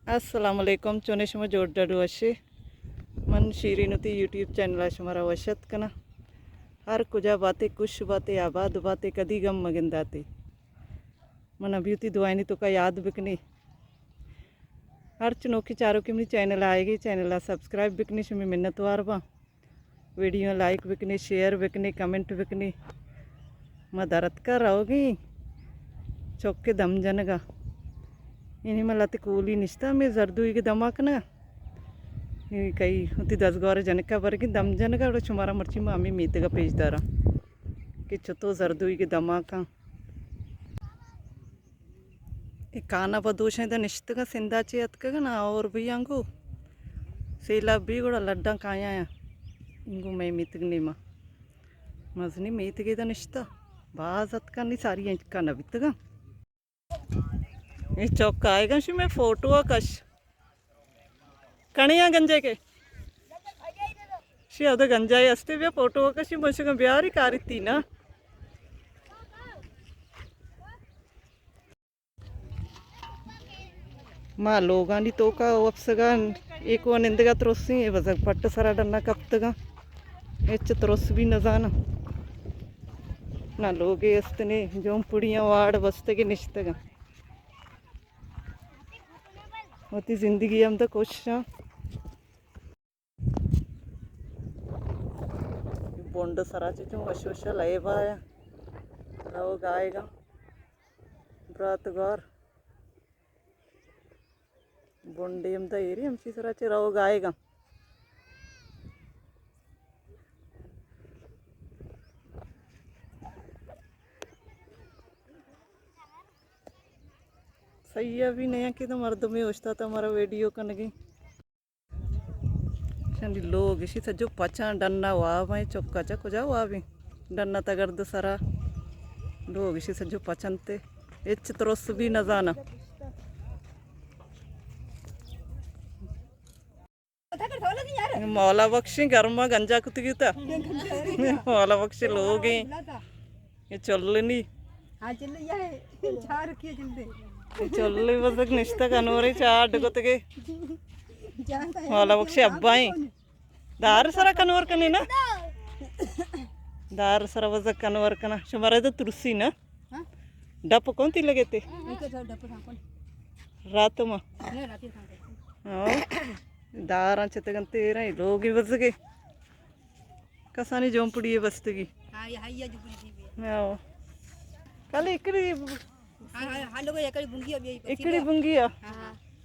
Assalamualaikum चोने शमा जोड़ डाडू अशे मन शीरीनुती यूट्यूब चैनल शमारा वशत कना हर कुजा बातें कुछ बातें आबाद बातें कदी गम मगिंदाते मन अभ्युति दुआनी तो का याद बिकनी हर चुनौकी चारों की मेरी चैनल आएगी चैनल सब्सक्राइब बिकनी शमी मिन्नत वार बा वीडियो लाइक बिकनी शेयर बिकनी कमेंट बिकनी मदरत कर रहोगी चौके दम जनगा इन्हीं में लाते कूली निश्ता में जर्दुई के दमाक ना कई उती 10 गौर जनका वर्गी दम जनका और शुमारा मर्ची मामी मीत का पेज दारा कि चतो जर्दुई के दमाका काना बदोश है निश्त का सिंधा चेत का ना और भी आंगू सेला भी गुड़ा लड्डा काया इंगू मैं मीत नीमा मजनी मीत के निश्ता बाजत का नहीं सारी का नबित का ये चौका आएगा शी मैं फोटो कश कणिया गंजे के शी अद गंजाई अस्ते भी फोटो कशी मुझे ब्याह ही कारिती ना माँ लोगा नी तो का वप्सगा एक वो निंदगा त्रोसी है बस पट्ट सारा डन्ना कप्तगा एच त्रोस भी न जाना ना लोगे अस्तने जो पुड़ियाँ वाड़ बस्ते के निश्तगा होती जिंदगी हम तो कोशिश बोंड सराचे जो वशोश लय बाया रहो गाएगा ब्रात गौर बोंडे हम तो एरी हमची सराचे रहो गाएगा सही है भी नहीं कि तो मर्द में होता था हमारा वीडियो कन गई शनि लोग इसी सजो पचा डन्ना हुआ मैं चौका चक जा हुआ भी डन्ना तगर्द सारा लोग इसी सजो पचनते इच त्रोस भी न जाना मौला बख्शी घर में गंजा कुतगी था मौला बख्शी लोग ये चल नहीं चल बस निश्ता कनूरी चाट गुतगे मौला बख्शी अब्बाई दार सरा कनवर कनी ना दार सरा वजह कनवर कना शुमारे तो तुरसी ना डप कौन ती लगे थे रात में दार चते गंते रही लोग ही बस गए कसानी जोंपड़ी है बस्तगी कल इकड़ी इकड़ी बुंगिया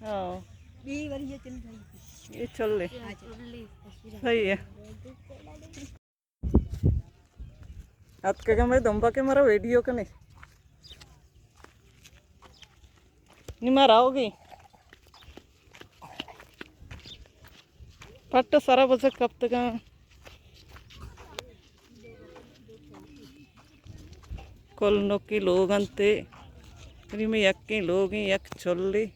हाँ ये चल ले सही है आज क्या मैं दम्बा के मारा वीडियो का नहीं मारा होगी पट्ट सारा बस कब तक कोल नोकी लोग अंते में यक्की लोग यक चोली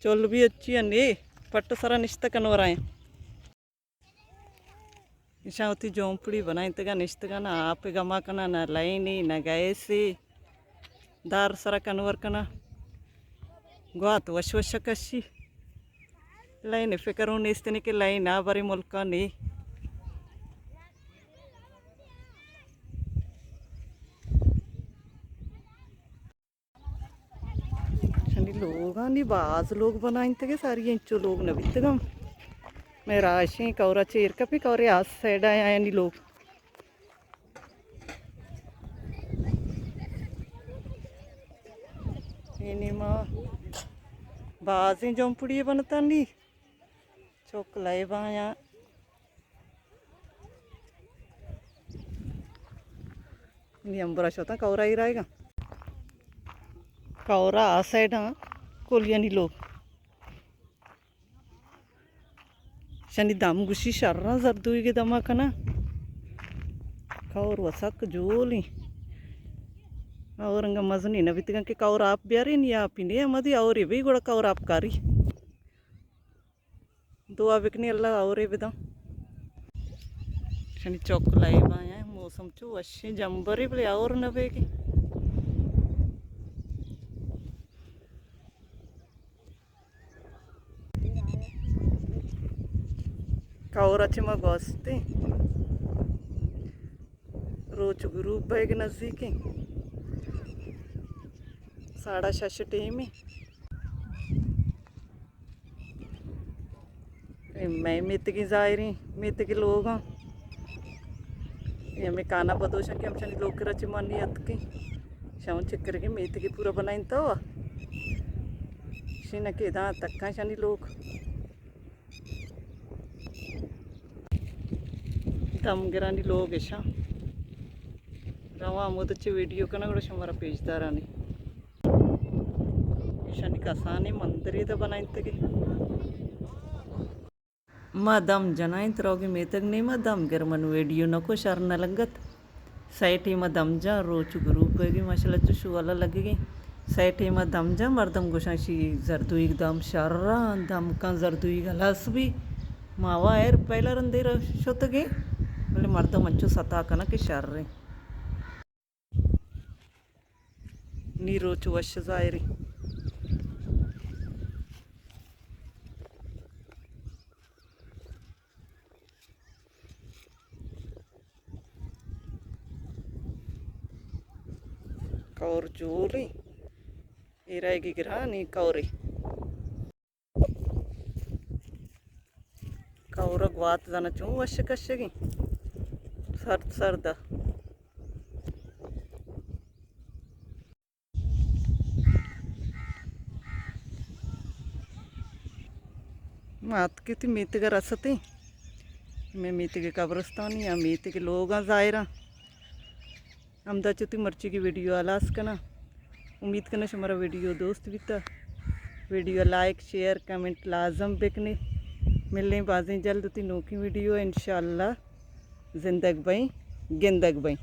चोल भी अच्छी है पट्ट सारा निश्ता कनवराए ईशा होती जोंपड़ी बनाई तगा निश्त का ना आप गमा कना ना लाइनी ना गए से दार सारा कनवर कना गुआत वश वश कशी लाइन फिक्र निस्तने के लाइन ना बरे मुल्का नहीं लोग नहीं बाज लोग बनाए थे सारी इंचो लोग नबित गम मैं राशि कौरा चेर का भी कौरे आज साइड आया नहीं लोग माँ बाजें जोंपड़ी बनता नहीं चौक लाए बाया नहीं अंबरा शोता कौरा ही रहेगा कौरा आ साइड हाँ कोलिया नहीं लोग शनि दम गुशी शर्रा जर्दुई के दमा कना कौर वसक जोली और मजनी नबित के कौर आप ब्यारी नहीं आप ही मदी और भी गुड़ा कौर आप कारी दुआ बिकनी अल्लाह और बिदा शनि चौक लाई बाया मौसम चो अच्छे जंबरी बले और नबेगी Kaurachi Magosti Roach Group Bag Naziki Sada Shashatimi मैं मित की जायरी मित के लोग हाँ ये मैं काना बदोशा के हम शनि लोग कराची मानी अत की शाम चक्कर के मित की पूरा बनाइन तो शिना के दा तक का शनि लोग दम गिरानी लोग ऐसा रवा मुदच्चे वीडियो का ना गड़ा हमारा पेज दारानी शनि का सानी मंदिर तो बनाइन तक मदम जनाइन तरोगी मेतक नहीं मदम गिरमन वीडियो नको शरण लगत सैठी मदम जा रोच ग्रुप की माशाल्लाह चुशु वाला लगेगी सैठी मदम जा मर्दम गुशाशी जरदुई दम शर्रा दम का जरदुई गलास भी मावा एर पहला रंदेर शोतगे बोले मर्दम अच्छो सता कना के शर्रे नी रोच वश जायरी कौर चूरी इराएगी गिरानी कौरी कौर ग्वात जाना चूँ वश कशगी सर्द सर्द मात की थी मीत का रसती मैं मीत के कब्रस्तान या मीत के लोग जायरा हमदा चुती मर्ची की वीडियो आलास करना उम्मीद करना हमारा वीडियो दोस्त भी था video like share comment लाजम bakanae मिलने बाजें जल्द होती नोकी वीडियो इंशाल्लाह जिंदग बई गिंदग बई।